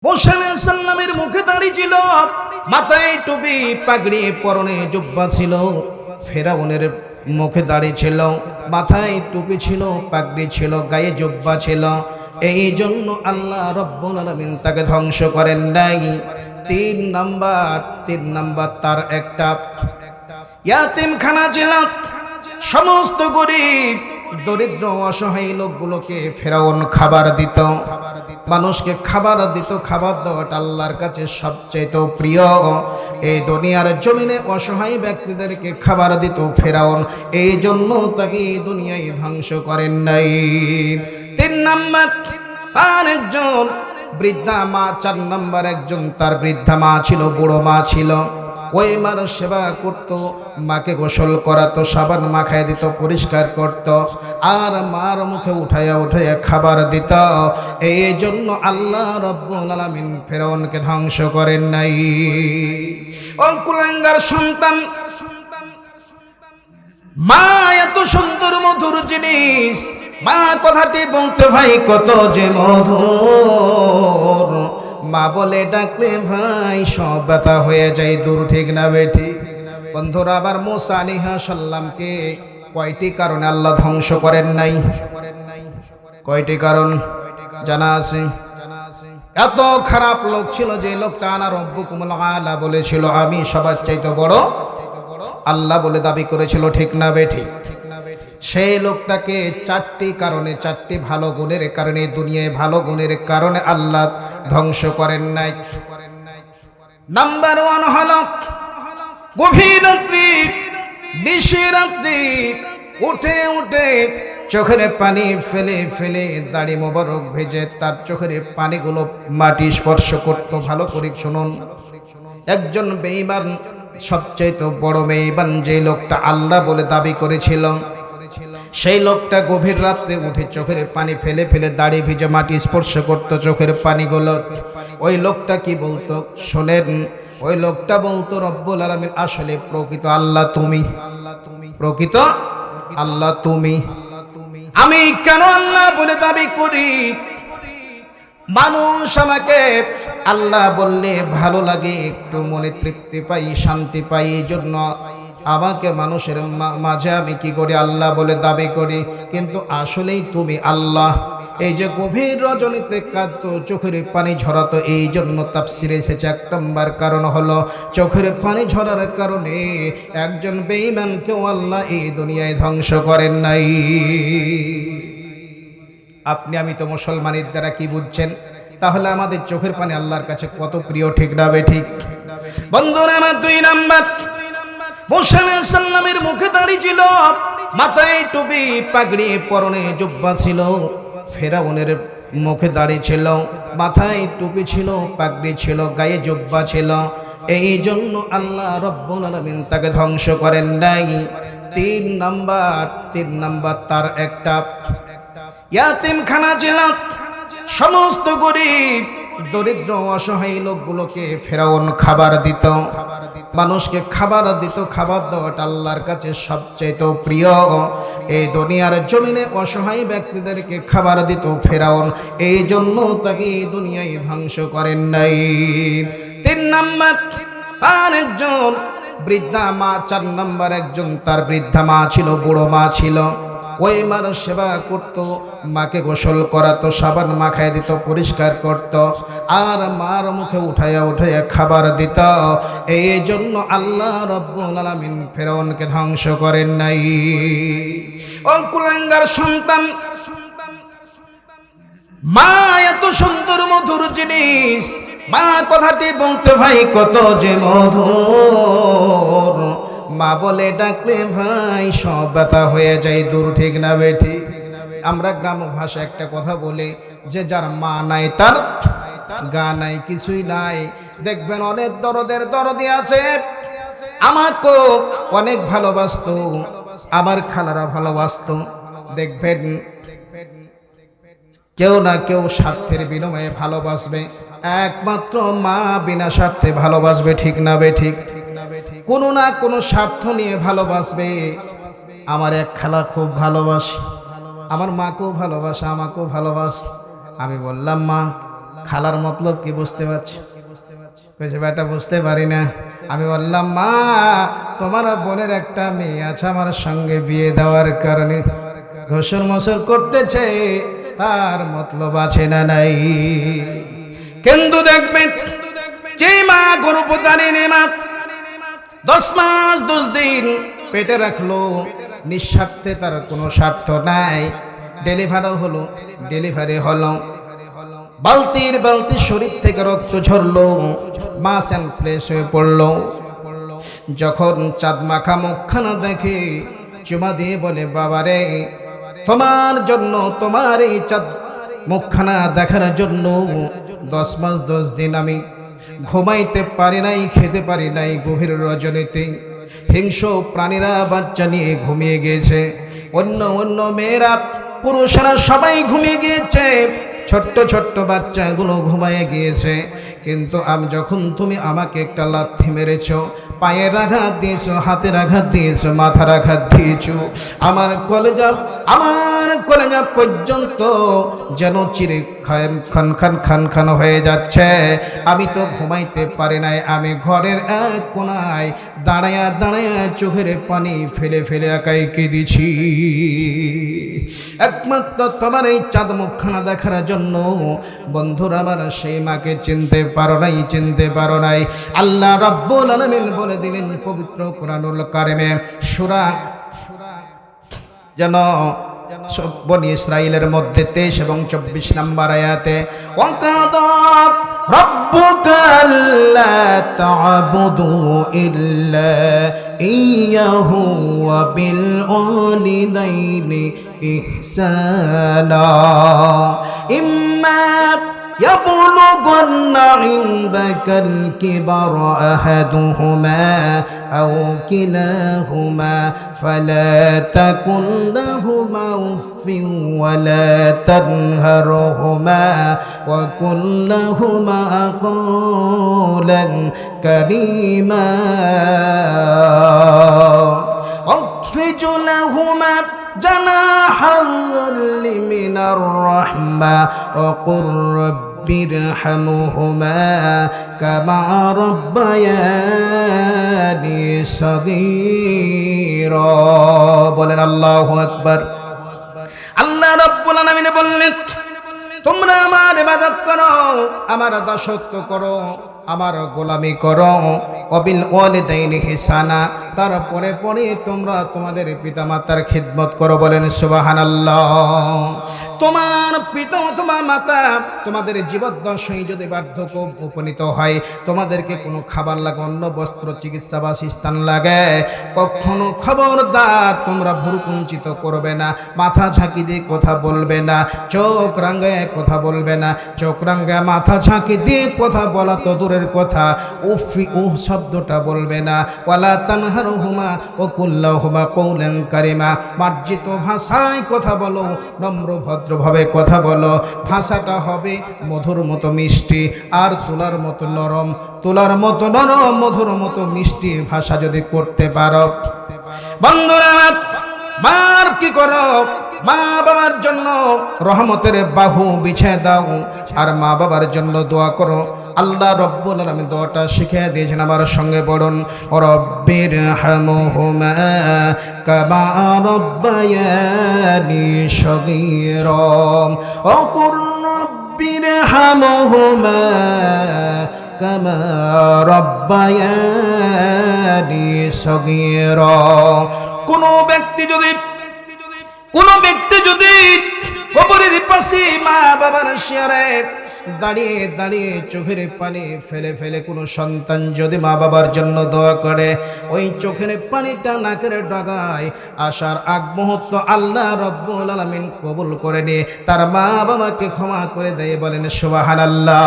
মুসা আলাইহিস সালামের মুখে দাড়ি ছিল, মাথায় টুপি, পাগড়ি, পরনে জুব্বা ছিল। ফেরাউনের মুখে দাড়ি ছিল, মাথায় টুপি ছিল, পাগড়ি ছিল, গায়ে জুব্বা ছিল। এই জন্য আল্লাহ রব্বুল আলামিন তাকে ধ্বংস করেন নাই। তিন নাম্বার তার একটা ইয়াতিমখানা ছিল। সমস্ত গরিব দরিদ্র অসহায় লোকগুলোকে ফেরাউন খাবার দিত, মানুষকে খাবার দিত। খাবার দেওয়াটা আল্লাহর কাছে সবচেয়ে প্রিয়। এই দুনিয়ার জমিনে অসহায় ব্যক্তিদেরকে খাবার দিত ফেরাউন, এই জন্য তাকে দুনিয়ায় ধ্বংস করেন নাই। তিন নাম্বার তার একজন বৃদ্ধা মা, চার নাম্বার একজন তার বৃদ্ধা মা ছিল, বুড়ো মা ছিল। ওই মার সেবা করত, মাকে গোসল করাতো, সাবান মাখায় দিত, পরিষ্কার করত, আর মার মুখে উঠাইয়া খাবার দিত। এই জন্য আল্লাহ রব্বুল আলামিন ফেরাউনকে ধ্বংস করেন নাই। ও কুলাঙ্গার সন্তান, মা এত সুন্দর মধুর জিনিস, মা কথাটি বলতে ভাই কত যে মধুর। মা বলে ডাকলে ভাই সব ব্যথা হয়ে যায় দূর, ঠিক না বেঠি? বন্ধুরা, আবার মুসা আলাইহিস সালামকে কয়টি কারণে আল্লাহ ধ্বংস করেন নাই? কয়টি কারণ জানা আছে? এত খারাপ লোক ছিল যে লোকটা আনা রব্বুকুমুল আলা বলেছিল, আমি সবার চাইতে বড় আল্লাহ বলে দাবি করেছিল, ঠিক না বেঠি? সেই লোকটাকে চারটি কারণে, চারটি ভালো গুণের কারণে, দুনিয়ায় ভালো গুণের কারণে আল্লাহ ধ্বংস করেন নাই। নাম্বার 1 হলো গভীর রাত্রি, নিশিরাত্রি উঠে চোখের পানি ফেলে দাড়ি মোবারক ভেজে তার চোখের পানিগুলো মাটি স্পর্শ করত। ভালো করে শুনুন, একজন বেঈমান, সবচেয়ে বড় বেঈমান যে লোকটা আল্লাহ বলে দাবি করেছিল, সেই লোকটা গভীর রাত্রে উঠে চোখের পানি ফেলে দাড়ি ভিজে মাটি স্পর্শ করত চোখের পানিগুলো। ওই লোকটা কি বলতো শোনেন? ওই লোকটা বলতো, রব্বুল আলামিন আসলে প্রকৃত আল্লাহ তুমি, প্রকৃত আল্লাহ তুমি। আমি কেন আল্লাহ বলে দাবি করি? মানুষ আমাকে আল্লাহ বললে ভালো লাগে, একটু মনে তৃপ্তি পাই, শান্তি পাই। এই জন্য আমাকে মানুষের মাঝে আমি কি করি? আল্লাহ বলে দাবি করি। কিন্তু আসলেই তুমি আল্লাহ। এই যে গভীর রজনীতে কাঁদতো, চোখের পানি ঝরাতো, এই জন্য তাফসিরে এসেছে 1 নম্বর কারণ হলো চোখের পানি ঝরার কারণে একজন বেঈমানকেও আল্লাহ এই দুনিয়ায় ধ্বংস করেন নাই। আপনি আমি তো মুসলমানের দ্বারা কি বুঝছেন? তাহলে আমাদের চোখের পানি আল্লাহর কাছে কত প্রিয়, ঠিক না বেঠিক? বন্ধুরা আমার 2 নাম্বার, মুসা আলাইহিস সালামের মুখে দাড়ি ছিল, মাথায় টুপি, পাগড়ি, পরনে জুব্বা ছিল। ফেরাউনের মুখে দাড়ি ছিল, মাথায় টুপি ছিল, পাগড়ি ছিল, গায়ে জুব্বা ছিল। এই জন্য আল্লাহ রব্বুল আলামিন তাকে ধ্বংস করেন নাই। 3 নাম্বার তার একটা ইয়াতিমখানা ছিল। সমস্ত গরিব দরিদ্র অসহায় লোকগুলোকে ফেরাউন খাবার দিত, মানুষকে খাবার দিত। খাবার দেওয়াটা আল্লাহর কাছে সবচেয়ে প্রিয়। এই দুনিয়ার জমিনে অসহায় ব্যক্তিদেরকে খাবার দিত ফেরাউন, এই জন্য তাকে দুনিয়ায় ধ্বংস করেন নাই। 3 নাম্বার তার একজন বৃদ্ধা মা, 4 নাম্বার একজন তার বৃদ্ধা মা ছিল, বুড়ো মা ছিল। ওই মার সেবা করত, মাকে গোসল করাতো, সাবান মাখায় দিত, পরিষ্কার করত, আর মার মুখে উঠাইয়া খাবার দিত। এই জন্য আল্লাহ রব্বুল আলামিন ফেরাউনকে ধ্বংস করেন নাই। ও কুলাঙ্গার সন্তান, মা এত সুন্দর মধুর জিনিস, মা কথাটি বলতে ভাই কত যে মধুর। মা বলে ডাকলে ভাই সব ব্যথা হয়ে যায় দূর, ঠিক না বেঠি? আমরা গ্রাম্য ভাষায় একটা কথা বলি যে যার মা নাই তার গা নাই, কিছুই নাই। দেখবেন অনেক দরদি আছে, আমাকে অনেক ভালোবাসতো, আমার খালারা ভালোবাসতো। দেখবেন কেউ না কেউ স্বার্থের বিনিময়ে ভালোবাসবে, একমাত্র মা বিনা স্বার্থে ভালোবাসবে, ঠিক না বেঠিক? কোনো না কোনো স্বার্থ নিয়ে ভালোবাসবে। আমার এক খালা খুব ভালোবাসে, আমার মাকেও ভালোবাসে, আমাকেও ভালোবাসে। আমি বললাম, মা খালার মতলব কি বুঝতে পারছি? কইছে বেটা বুঝতে পারি না। আমি বললাম মা তোমার বোনের একটা মেয়ে আছে আমার সঙ্গে বিয়ে দেওয়ার কারণে ঘোষর মসর করতেছে, তার মতলব আছে না নাই? কিন্তু দেখবেন যে মা গর্ভধারিণী মা 10 মাস 10 দিন পেটে রাখলো, নিঃস্বার্থে, তার কোনো স্বার্থ নাই, ডেলিভারি হলো, বালতির বালতি শরীর থেকে রক্ত ঝরলো, মা সেন্সলেস হয়ে পড়লো। যখন চাঁদ মাখা মুখখানা দেখে চুমা দিয়ে বলে বাবারে তোমার জন্য, তোমার এই চাঁদ মুখখানা দেখার জন্য 10 মাস 10 দিন আমি ঘুমাইতে পারি নাই, খেতে পারি নাই। গভীর রজনীতে হিংস্র প্রাণীরা বাচ্চা নিয়ে ঘুমিয়ে গিয়েছে, অন্য মেয়েরা পুরুষেরা সবাই ঘুমিয়ে গিয়েছে, ছোট্ট ছোট্ট বাচ্চাগুলো ঘুমায় গিয়েছে। কিন্তু আমি যখন তুমি আমাকে একটা লাথি মেরেছো, পায়ের আঘাত দিয়েছো, হাতের আঘাত দিয়েছো, মাথার আঘাত দিয়েছো, আমার কলেজা পর্যন্ত যেন চিরে খান হয়ে যাচ্ছে। আমি তো ঘুমাইতে পারি নাই, আমি ঘরের এক কোনায় দাঁড়ায়া চোখের পানি ফেলে ফেলে একাই কেঁদেছি। একমাত্র তোমার এই চাঁদ মুখখানা দেখার জন্য। বন্ধুরা আমার, সেই মাকে চিনতে পারো নাই। আল্লাহ রাব্বুল আলামিন বলে দিলেন পবিত্র কোরআনুল কারিমে সূরা যেন বনি ইসরাইলের মধ্যে 23 এবং 24 নম্বর আয়াতে, ওয়াকাদা রাব্বুকা আল্লা তা'বুদু ইল্লা ইয়্যাহু ওয়া বিল ওয়ালিদাইনি ইহসানা ইম্মা يبلغن عندك الكبر أحدهما أو كلاهما فلا تكن لهما أف ولا تنهرهما وقل لهما قولا كريما واخفض لهما جناح الذل من الرحمة وقل رب ارحمهما كما ربياني صغيرا। বলেন আল্লাহু আকবার। আল্লাহ রাব্বুল আলামিন বললেন তোমরা আমার ইবাদত করো, আমার দাসত্ব করো, আমার গোলামি করো, অবিল ওয়ালিদাইনি ইহসানা, তারপরে তোমরা তোমাদের পিতামাতার খিদমত করো। বলেন সুবহানাল্লাহ। তোমার পিতা অথবা মাতা তোমাদের জীবদ্দশায় যদি বার্ধক্য উপনীত হয়, তোমাদেরকে কোনো খাবার লাগে, অন্ন বস্ত্র চিকিৎসা বাসস্থান লাগে, কখনো খবরদার তোমরা ভুরুকুঞ্চিত করবে না, মাথা ঝাঁকি দিয়ে কথা বলবে না, চোখ রাঙায় কথা বলবে না। চোখ রাঙায় মাথা ঝাঁকি দিয়ে কথা বলা তো দূরের কথা, উফি উহ শব্দটা বলবে না। ওয়ালা তানহারহুমা ওয়া কুল লাহুমা কওলান কারিমা, মার্জিত ভাষায় কথা বলো, নম্র ভদ্রভাবে কথা বলো। ভাষাটা হবে মধুর মতো মিষ্টি আর তুলার মতো নরম, মধুর মতো মিষ্টি ভাষা যদি করতে পারো। বন্ধুরা মার কি করো, মা বাবার জন্য রহমতের বাহু বিছিয়ে দাও আর মা বাবার জন্য দোয়া করো। আল্লাহ রাব্বুল আলামিন দোয়াটা শিখিয়ে দিয়েছেন, আমার সঙ্গে পড়ুন, রব্বির হামহুমা কামা রব্বায়ানি সগীরা ও কুর রব্বির হামহুমা কামা রব্বায়ানি সগীরা। কোন ব্যক্তি যদি কবরের পাশে মা বাবার শিয়ারে দাঁড়িয়ে চোখের পানি ফেলে ফেলে কোনো সন্তান যদি মা বাবার জন্য দোয়া করে, ওই চোখের পানিটা নাকের ডগায় আসার আগ মুহূর্ত আল্লাহ রাব্বুল আলামিন কবুল করে নিয়ে তার মা বাবাকে ক্ষমা করে দেয়। বলেন সুবহানাল্লাহ।